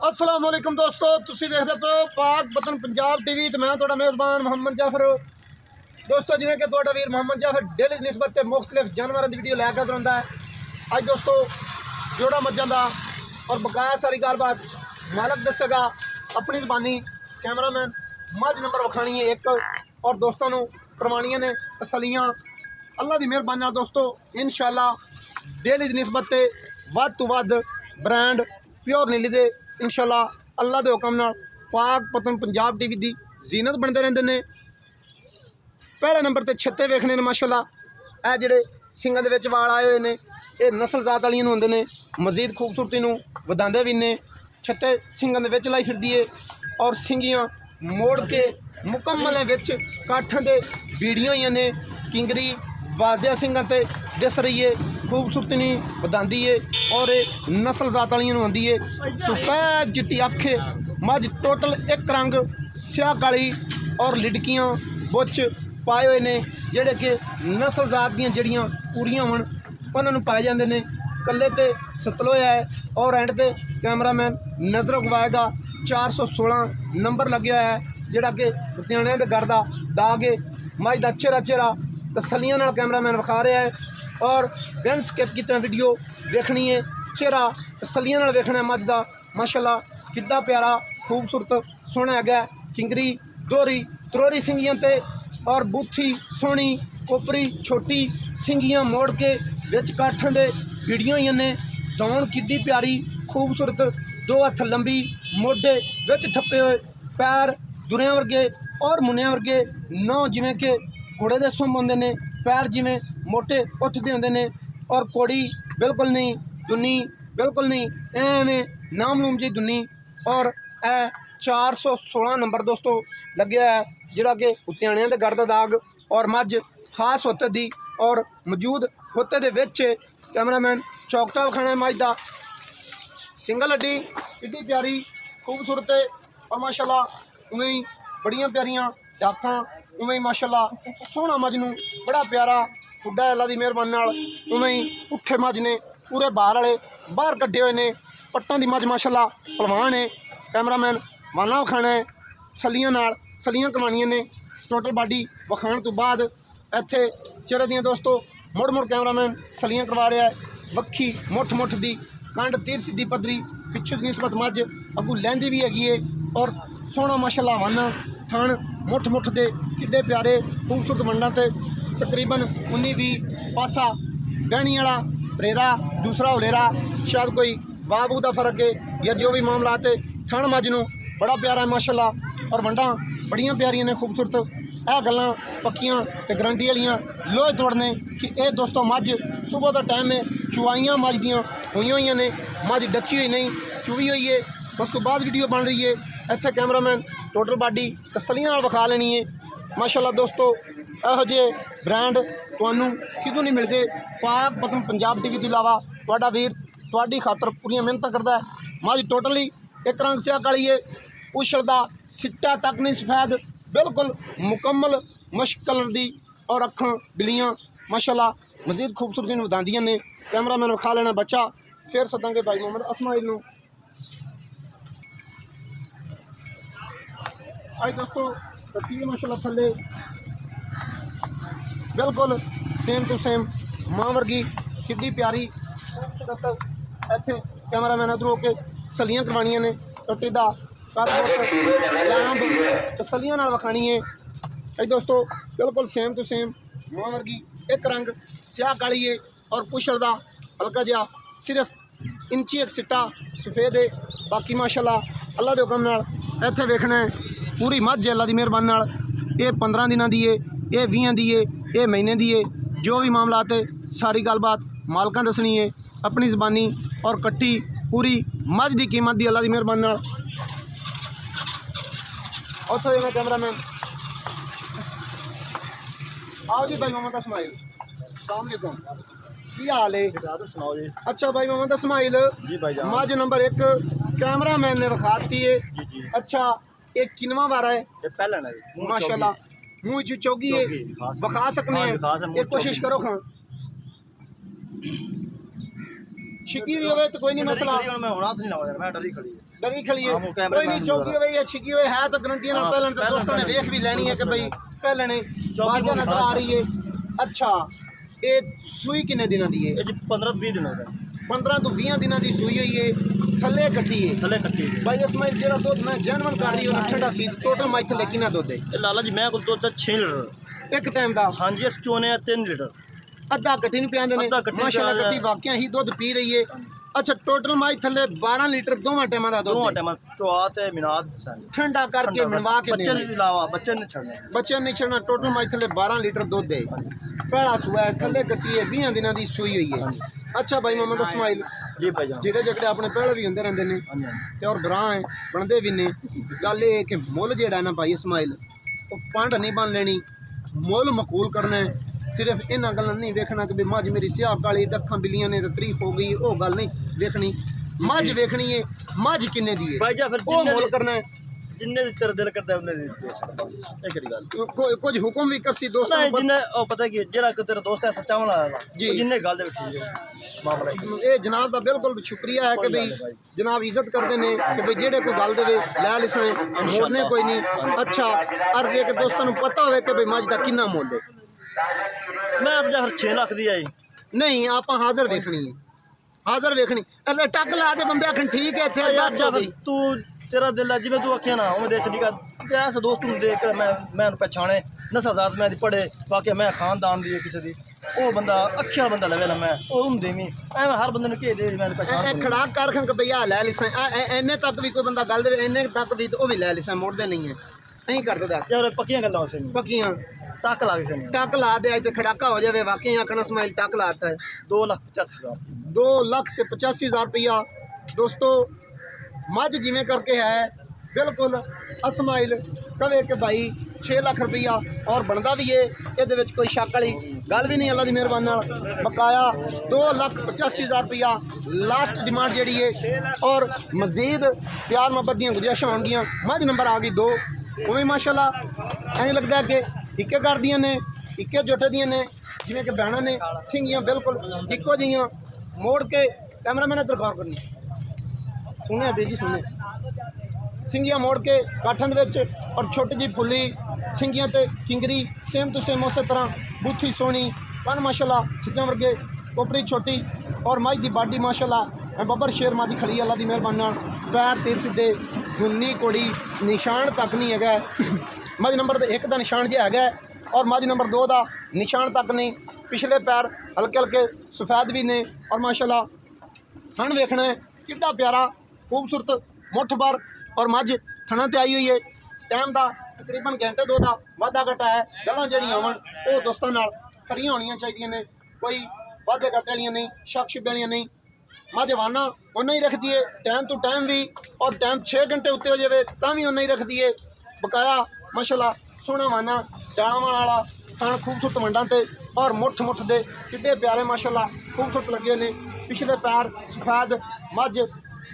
अस्सलाम वालेकुम दोस्तों, तुसी देखते पे पाक वतन पंजाब टीवी ते मैं तुहाडा मेज़बान मोहम्मद जाफर। दोस्तों जिवें कि तुहाडा वीर मोहम्मद जाफर डेली निस्बत ते मुख्तलिफ जानवरों की वीडियो लैके आंदा है। अज दोस्तों जोड़ा मज्जां दा और बकाया सारी गलबात मालक दसेगा अपनी ज़बानी। कैमरामैन मझ नंबर विखानी है एक और दोस्तों नूं करवानियां ने तसलियां। अल्लाह की मेहरबानी नाल दोस्तों इंशाअल्लाह डेली की निस्बत ते वध तो वध ब्रांड प्योर नीली दे इंशाअल्लाह अल्लाह के हुक्म नाल पाक वतन पंजाब टीवी की जीनत बनते रहते हैं। पहले नंबर पर छत्ते वेखने ने माशाअल्लाह ए जिहड़े सिंगां दे विच वाल आए हुए ने ये नस्ल जात वालियां नूं होंदे ने, मजीद खूबसूरती नूं वधांदे भी ने। छत्ते सिंगां दे विच लाई फिरदी है और सिंगियां मोड़ के मुकम्मल विच काठां दे बीड़ियां होईयां ने। किंगरी वाजिया सिंगां ते दिस रही है, खूबसूरती नहीं वधांदी है और नस्ल जात वालियां नूं आंदी है। सफेद चिट्टी अख मझ टोटल एक रंग स्याह काली और लिडकियां बुच पाए हुए ने जिहड़े कि नस्ल जात दियां जड़ियां पूरियां होण उन्हां नूं पाए जांदे ने। कल्ले ते सतलोया है और एंड ते कैमरामैन नज़र गवाएगा 416 नंबर लगे हुआ है जिहड़ा कि लुधियाने दे घर दा दाग है। मझ दा चेहरा चेहरा तसलियां नाल कैमरामैन विखा रहा है और बिन स्किप कीते वीडियो देखनी है। चेहरा तसलियां नाल वेखना है मझ दा माशाअल्लाह कितना प्यारा खूबसूरत सोहना है। किंगरी दोहरी त्रोरी सिंगियां ते और बूथी सोहनी कोपरी छोटी सिंगियां मोड़ के विच काठां दे भिड़ियां होईयां ने। दौड़ किड्डी प्यारी खूबसूरत, दो हथ लंबी, मोढे विच ठप्पे हुए, पैर दुरियां वर्गे और मुनिया वर्गे, नौ जिवें कि घोड़े दे सुंब होंदे ने, पैर जिवें मोटे उठदे होंदे ने और कोड़ी बिल्कुल नहीं, दुनी बिल्कुल नहीं, एवें नामलूम जी दुनी। और ए 416 नंबर दोस्तों लगे है जिहड़ा कि लुधियाने दे घर दा दाग और मझ खास होते दी और मौजूद होते दे विच कैमरामैन चौकटा विखाना है मझ दा। सिंगल हड्डी किड्डी प्यारी खूबसूरत है और माशाअल्लाह उवें ही बड़ियां प्यारियां डाकां उवें ही माशाअल्लाह सोहना मझ नूं बड़ा प्यारा खुड्डा है अल्लाह की मेहरबानी नाल। उवें ही पुट्ठे मझ ने पूरे बाहर वाले बाहर कड्ढे हुए ने। पट्टां दी मझ माशाअल्लाह पलवान है। कैमरामैन वाना विखाना है सलियां नाल, सलियां करवानियां ने। टोटल बाडी विखाण तो बाद इत्थे चेहरे दियां दोस्तों मुड़ मुड़ कैमरामैन सलियां करवा रहा है। वक्खी मुठ मुठ दी कंड तीर सीधी पदरी पिछू की निस्बत मझ अगू लैंदी भी हैगी है और सोहना माशाअल्लाह वाना थण मुठ मुठ दे किड्डे प्यारे खूबसूरत वंडां ते तकरीबन 19-20 पासा गहनी वाला परेरा दूसरा होलेरा शायद कोई बाबू का फर्क है या जो भी मामला है। थण मझ नूं बड़ा प्यारा है माशाअल्लाह और वंडां बड़ियां प्यारियां ने खूबसूरत। यह गल्लां पक्कियां ते गारंटी वालियां लोहे तोड़ने कि ये दोस्तों मझ सुबह का टाइम है चुवाइयां मझ दियां हुई ने, मझ डकी हुई नहीं चुवी हुई है। उस तो बाद वीडियो बन रही है। इत्थे कैमरामैन टोटल बाडी तसलियां नाल विखा लेनी है माशाअल्लाह। दोस्तों इहो जिहे ब्रांड तुहानूं कितों नहीं मिलते। पाक वतन पंजाब टीवी के अलावा तुहाडा वीर तुहाडी खातर पूरी मेहनत करता है। मझ टोटली एक रंग स्याह काली है, उछलदा सिट्टा तक नहीं सफेद, बिल्कुल मुकम्मल मश्क कलर दी और अखां बिलियां माशाअल्लाह मजीद खूबसूरती नूं वधांदियां ने। कैमरामैन विखा लेना बच्चा फिर सदांगे भाई मोहम्मद असमाइल नूं। आज दोस्तों तस्वीर माशाअल्लाह थल्ले बिल्कुल सेम टू सेम मां वर्गी किड्डी प्यारी खूबसूरत। इत्थे कैमरामैन इधर होके सलियां करवानियां ने। टट्टी दा तसलियां नाल विखानी है। अज दोस्तों बिल्कुल सेम टू सेम मां वर्गी एक रंग स्याह काली है और पुछल दा हल्का जिहा सिर्फ इंची एक सिट्टा सफेद है। बाकी माशाअल्लाह अल्लाह के हुक्म नाल इत्थे वेखना है पूरी मझ है अल्लाह की मेहरबानी नाल। ये 15 दिनों की है, ये 20 की है, ये महीने की है। जो भी मामला है सारी गलबात मालकां दसनी है अपनी ज़बानी और कट्टी पूरी मझ की कीमत की अल्लाह की मेहरबानी नाल। उत्थों मैं कैमरामैन आओ जी भाई मोहम्मद इसमाइल सलामकुम की हाल है? सुनाओ जी। अच्छा भाई मोहम्मद इसमाइल जी भाई जान। मझ नंबर एक कैमरामैन ने विखाती है। जी जी। अच्छा ये किनवा वारा है? ये पहला ना जी माशाअल्लाह मुँह च चौगी है विखा सकने हैं। एक कोशिश करो खां छिकी भी होवे तो कोई नहीं मसला। मैं हाथ नहीं लाऊंगा, मैं डरी खड़ी है। डरी खड़ी है कोई नहीं चौकी हुई है छिकी हुई है तो गारंटी ना पहले तो दोस्तों ने देख भी लेनी है कि भाई पहले ने बाजा नजर आ रही है। अच्छा ये सूई किन्ने दिनों दी है? 15-20 दिन हो गए। 15 तो 20 दिनों की सूई हुई है थले कट्टी है थले कट्टी है भाई इसमाइल जेड़ा दूध मैं जेनवन कर रही हूं ठंडा सी टोटल मैं थले कितना दूध है लाला जी मैं को दुध 6 लीटर एक टाइम दा? हाँ जी इस चोने 3 लीटर अद्धा कट्टी नहीं पियांदे ने माशाल्लाह कट्टी वाकई ही दूध पी रही है। अच्छा टोटल माई थले 12 लीटर दोवां टाइमां दा दूध 2 टाइम चौआत है मिनाद ठंडा करके मनवा के बच्चे के अलावा बच्चे नहीं छोड़ने बच्चे नहीं छोड़ना टोटल माई थले 12 लीटर दूध दे पहला सुआ है थले कट्टी है 20 दिनों की सूई हुई है। अच्छा भाई मोहम्मद इस्माइल जी भाईजान जेड़े जगड़े अपने पहले भी होंदे रहंदे ने ते और ग्रां है बनदे भी ने गल ये कि मुल जेड़ा ना भाई इस्माइल वो पंड नहीं बन लेनी मुल मकूल करना है सिर्फ इन्हां गल्लां नहीं देखना कि मझ मेरी स्याह काली ते अखां बिल्लियां ने ते तरीफ हो गई वो गल नहीं देखनी मझ देखनी है मझ किन्ने दी है भाईजान फिर वो मुल करना है जिन्ने तेरा दिल करता है उन्हें बस एक गल कुछ हुक्म भी करसी दोस्तों नहीं जिन्ने ओ पता की जेड़ा तेरा दोस्त है सच्चा वाला जी जिन्ने गल दे ठीक है मामला ये जनाब का बिल्कुल शुक्रिया है कि भाई जनाब इज्जत करते हैं कि भाई जेड़े कोई गल देवे लै लिसाएं मोड़ने कोई नहीं। अच्छा अर्ज है कि दोस्तों पता हो कि भाई मझ का कितना मुल है? मैं तो फिर 6 लाख दी आई नहीं आप हाजिर देखनी है हाजिर देखनी अल्लाह टक ला दे बंदे आखन ठीक है इत्थे बस हो गई तू तेरा दिल है जिवें तू आखिया ना उवें दे ठीक है ऐसे दोस्त नूं देख कर मैं पहचाने नस्लजात मैं पढ़े वाकई मैं खानदान दी किसी दी वो बंदा अखिया बंदा लगे मैं उन देवी एवं हर बंदे ने दे मैं पहचान खड़ा कर खंक भैया लै लिसां इन्ने तक भी कोई बंदा गल दे इन्ने तक भी तो भी लै लिसां मोड़ते नहीं है नहीं करते दस यार पक्कियां गल्लां उसे पक्कियां टक ला किसी ने टक ला दे अज खड़ाका हो जाए वाकई आखना इस्माइल टक लाता है 2,85,000 2,85,000 रुपया दोस्तों मझ जिमें करके है बिल्कुल इस्माइल कवे कि भाई 6 लाख रुपया और बनता भी है ये कोई शक वाली गल भी नहीं अल्लाह की मेहरबानी बकाया 2,85,000 रुपया लास्ट डिमांड जी है और मजीद प्यार मुहब्बत दी गुजारिशां होंगियां। मझ नंबर आ गई 2 उवें माशाल्लाह ऐं लगता है कि इक्के घर दियां ने इक्के जोटे दियां ने जिवें कि भैणां ने सिंगियां बिल्कुल इक्को जिहियां मोड़ के कैमरामैन इधर गौर करनी सुने अभी जी सुने सिंगियां मोड़ के काठन दे और छोटी जी फुल्ली सिंगियां ते किंगरी सेम टू सेम उस तरह बूथी सोहनी कन माशाल्लाह छिक्कियां वर्गे कोपरी छोटी और मझ की बाडी माशाल्लाह बब्बर शेर माजी खड़ी अल्लाह की मेहरबानी पैर तीर सीधे धुन्नी कोड़ी निशान तक नहीं है मझ नंबर 1 का निशान जो है और मझ नंबर 2 का निशान तक नहीं पिछले पैर हल्के हल्के सफेद भी ने और माशाल्लाह थन वेखना है कितना प्यारा खूबसूरत मुठ भर और मझ थना ते आई हुई है टाइम का तकरीबन घंटे 2 का वाधा घटा है गल्लां जड़ियां होवन वो दोस्तों नाल खरियां होनियां चाहिए ने कोई वाधे घाटे वालियां नहीं शक शुबे वालियां नहीं मझ वाना उन्ना ही रखती है टाइम टू टाइम भी और टाइम 6 घंटे उत्ते हो जाए तो भी उन्ना ही रखती है बकाया माशाल्लाह सोहना वाना डालावां वाला थान खूबसूरत मंडा ते और मुठ मुठ दे किड्डे प्यारे माशाल्लाह खूबसूरत लगे ने पिछले पैर सफेद मझ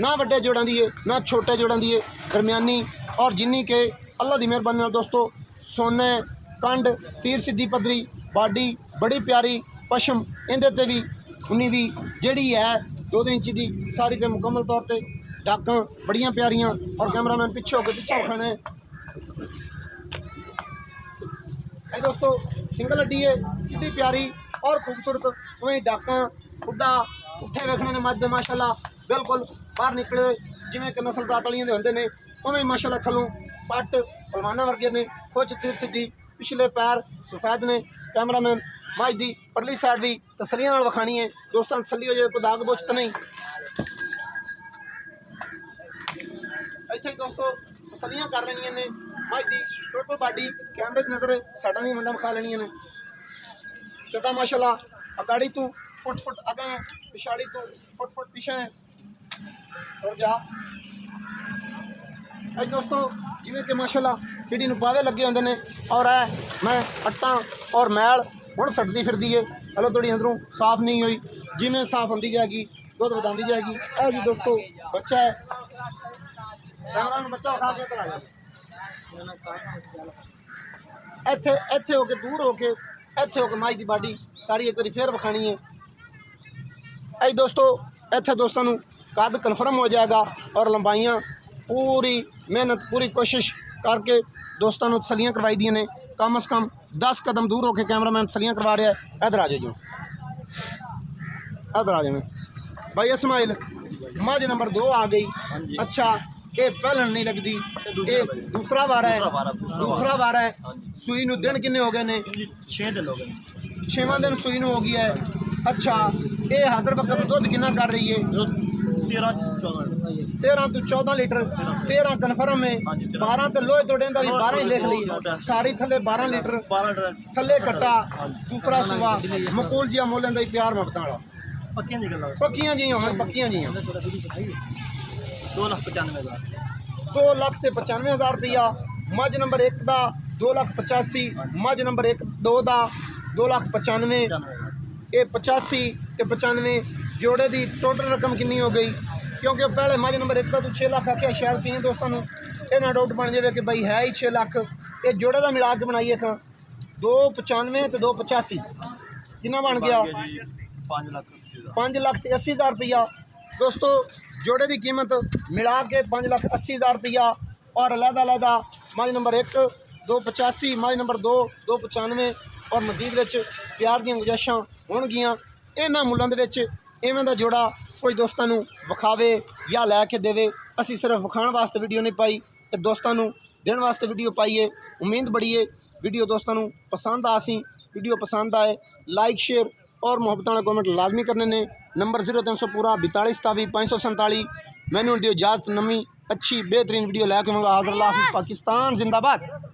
ना वड्डे जोड़ां दी है ना छोटे जोड़ां दी है दरम्यानी और जिन्नी के अल्लाह की मेहरबानी नाल दोस्तों सोने कंड तीर सीधी पदरी बाडी बड़ी प्यारी पशम इंदे ते भी उन्नी भी जिहड़ी है 2 इंच की सारी ते मुकम्मल तौर पर डाकां बड़ियां प्यारियां और कैमरामैन पिछे होकर पिछा खाने दोस्तों सिंगल अड्डी है कितनी प्यारी और खूबसूरत वहीं डाकां खुदा उठे वेखने ने मध्य माशाल्लाह बिल्कुल बाहर निकले जिमें कि नस्ल जात वालियां दे होंदे ने उवें माशाल्लाह थलों पट पलवाना वर्गे ने कुछ तीर सीधी पिछले पैर सफेद ने कैमरामैन मझ दी परली साइड भी तसलियां नाल विखानी है दोस्तों तसली हो जाए कोई दाग बोच तो नहीं इत्थे दोस्तों तसलियां कर लेनियां ने मझ दी टोटल बाडी कैमरे की नज़र साडा दी मंडा विखा लेनियां ने चटा माशाल्लाह अगाड़ी तू फुट फुट अगे पिछाड़ी तू फुट फुट पीछे और जा अज दोस्तों जिमें कि माशाल्लाह पीढ़ी नूं पावे लगे होंदे ने और मैं अट्टा और मैल हुण सटदी फिरदी है हलो थोड़ी अंदरों साफ नहीं हुई जिमें साफ होंदी जाएगी दुध वधांदी जाएगी ऐ जी दोस्तों बच्चा है बच्चा उठा के इधर आ जाए इत्थे इत्थे होके दूर होके इत्थे होके माई दी बाडी सारी एक बारी फिर विखानी है ऐ दोस्तों इत्थे दोस्तों नूं कद कन्फर्म हो जाएगा और लंबाइयां पूरी मेहनत पूरी कोशिश करके दोस्तों को तसलियाँ करवाई दी ने। कम से कम 10 कदम दूर होकर कैमरामैन तसलियाँ करवा रहा है। इधर आ जाओ जी, इधर आ जाओ भाई इस्माइल। मझ नंबर 2 आ गई। अच्छा, ये पहलन नहीं लगती, ये दूसरा वारा है। दूसरा वारा है। सूई नूं दिन किन्ने हो गए ने? 6 दिन हो गए। 6वां दिन सूई नूं हो गया है। अच्छा, ये हाजिर वक्त दुध कितना कर रही है? 13 तो 14 लीटर। 13 कन्फर्म है। 12 तो लोहे तोड़े का भी 12 ही लिख ली। सारी थले 12 लीटर थले कट्टा। दूसरा सुबह मकूल जी मोलें का प्यार मुहब्बत वाला पक्कियां जी हों, पक्कियां जी 2,95,000 2,95,000 रुपया। मझ नंबर 1 का 2,85,000। मझ नंबर 1 2 का 2,95,000। ये 85 ते 95 जोड़े की टोटल रकम कितनी हो गई? क्योंकि पहले मझ नंबर 1 का तो 6 लाख आख्या। शायद कई दोस्तों ये ना डाउट बन जाए कि भाई है ही 6 लाख। ये जोड़े का मिला के बनाइए खां 2,95 तो 2,85 कितना बन गया? 5,80,000 रुपया। दोस्तों जोड़े की कीमत मिला के 5,80,000 रुपया। और अलहदा मझ नंबर 1 2,85, मझ नंबर 2 2,95 और मजीद विच प्यार दी गुजाइशां होणगियां। इन्हां मुल्लां दे विच इवें दा जोड़ा कोई दोस्तों को विखावे या लैके देवे। असी सिर्फ विखाण वास्ते वीडियो नहीं पाई, तो दोस्तों को देने वास्ते वीडियो पाई है। उम्मीद बड़ी है वीडियो दोस्तों को पसंद आसी। वीडियो पसंद आए लाइक शेयर और मुहब्बत वाला कमेंट लाजमी करने ने। नंबर 0300 पूरा 42 547। मैनू दियो इजाजत। नवी अच्छी बेहतरीन वीडियो लैके मंगा। हाज़िर। अल्लाह हाफ़िज़। पाकिस्तान जिंदाबाद।